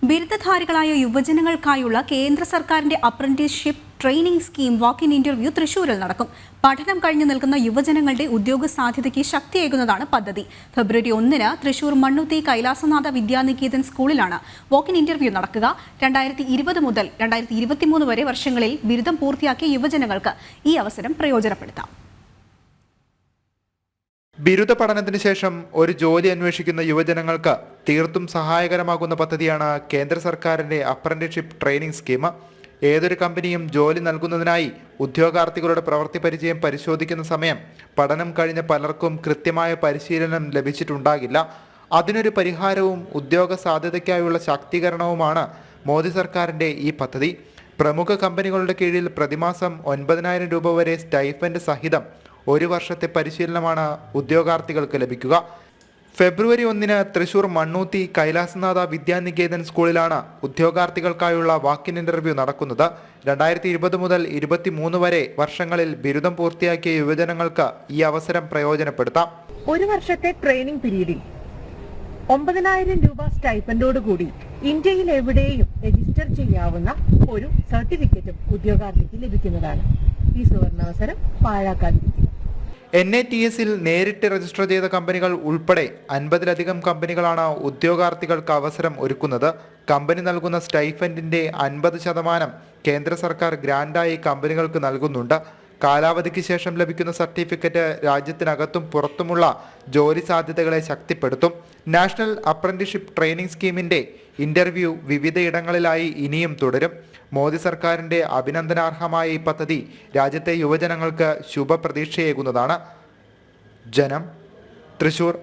ബിരുദധാരികളായ യുവജനങ്ങൾക്കായുള്ള കേന്ദ്ര സർക്കാരിന്റെ apprenticeship training scheme walk in interview തൃശൂരിൽ നടക്കും. പഠനം കഴിഞ്ഞു നിൽക്കുന്ന യുവജനങ്ങളുടെ ഉദ്യോഗ സാധ്യതയ്ക്ക് ശക്തിയേകുന്നതാണ് പദ്ധതി. ഫെബ്രുവരി 1-ന് തൃശൂർ മണ്ണുത്തി കൈലാസനാഥ വിദ്യാനികേതൻ സ്കൂളിലാണ് വാക്ക് ഇൻ ഇന്റർവ്യൂ നടക്കുക. 2020 മുതൽ 2023 വരെ വർഷങ്ങളിൽ ബിരുദം പൂർത്തിയാക്കിയ യുവജനങ്ങൾക്ക് ഈ അവസരം പ്രയോജനപ്പെടുത്താം. ബിരുദ പഠനത്തിന് ശേഷം ഒരു ജോലി അന്വേഷിക്കുന്ന യുവജനങ്ങൾക്ക് തീർത്തും സഹായകരമാകുന്ന പദ്ധതിയാണ് കേന്ദ്ര സർക്കാരിന്റെ അപ്രന്റീസ്ഷിപ്പ് ട്രെയിനിംഗ് സ്കീം. ഏതൊരു കമ്പനിയും ജോലി നൽകുന്നതിനായി ഉദ്യോഗാർത്ഥികളുടെ പ്രവൃത്തി പരിചയം പരിശോധിക്കുന്ന സമയം പഠനം കഴിഞ്ഞ പലർക്കും കൃത്യമായ പരിശീലനം ലഭിച്ചിട്ടുണ്ടാകില്ല. അതിനൊരു പരിഹാരവും ഉദ്യോഗ സാധ്യതയ്ക്കായുള്ള ശാക്തീകരണവുമാണ് മോദി സർക്കാരിന്റെ ഈ പദ്ധതി. പ്രമുഖ കമ്പനികളുടെ കീഴിൽ പ്രതിമാസം 9,000 രൂപ വരെ സ്റ്റൈഫൻഡ് സഹിതം ഒരു വർഷത്തെ പരിശീലനമാണ് ഉദ്യോഗാർത്ഥികൾക്ക് ലഭിക്കുക. ഫെബ്രുവരി 1-ന് തൃശൂർ മണ്ണൂത്തി കൈലാസനാഥ വിദ്യാനികേതൻ സ്കൂളിലാണ് ഉദ്യോഗാർത്ഥികൾക്കായുള്ള വാക്ക് ഇൻ ഇന്റർവ്യൂ നടക്കുന്നത്. 2020 മുതൽ 2023 വരെ വർഷങ്ങളിൽ ബിരുദം പൂർത്തിയാക്കിയ യുവജനങ്ങൾക്ക് ഈ അവസരം പ്രയോജനപ്പെടുത്താം. ഒരു വർഷത്തെ ട്രെയിനിംഗ് പീരീഡിൽ 9,000 രൂപ സ്റ്റൈപ്പൻഡോടുകൂടി ഇന്ത്യയിൽ എവിടെയും രജിസ്റ്റർ ചെയ്യാവുന്ന ഒരു സർട്ടിഫിക്കറ്റും ഉദ്യോഗാർത്ഥിക്ക് ലഭിക്കുന്നതാണ്. ഈ സുവർണാവസരം പാഴാക്കാതിരിക്കുക. NATS-ൽ നേരിട്ട് രജിസ്റ്റർ ചെയ്ത കമ്പനികൾ ഉൾപ്പെടെ 50-ലധികം കമ്പനികളാണ് ഉദ്യോഗാർത്ഥികൾക്ക് അവസരം ഒരുക്കുന്നത്. കമ്പനി നൽകുന്ന സ്റ്റൈഫൻഡിന്റെ 50% കേന്ദ്ര സർക്കാർ ഗ്രാന്റായി കമ്പനികൾക്ക് നൽകുന്നുണ്ട്. കാലാവധിക്ക് ശേഷം ലഭിക്കുന്ന സർട്ടിഫിക്കറ്റ് രാജ്യത്തിനകത്തും പുറത്തുമുള്ള ജോലി സാധ്യതകളെ ശക്തിപ്പെടുത്തും. നാഷണൽ അപ്രന്റീസ്ഷിപ്പ് ട്രെയിനിംഗ് സ്കീമിന്റെ ഇന്റർവ്യൂ വിവിധയിടങ്ങളിലായി ഇനിയും തുടരും. മോദി സർക്കാരിന്റെ അഭിനന്ദനാർഹമായ ഈ പദ്ധതി രാജ്യത്തെ യുവജനങ്ങൾക്ക് ശുഭപ്രതീക്ഷയേകുന്നതാണ്. ജനം, തൃശൂർ.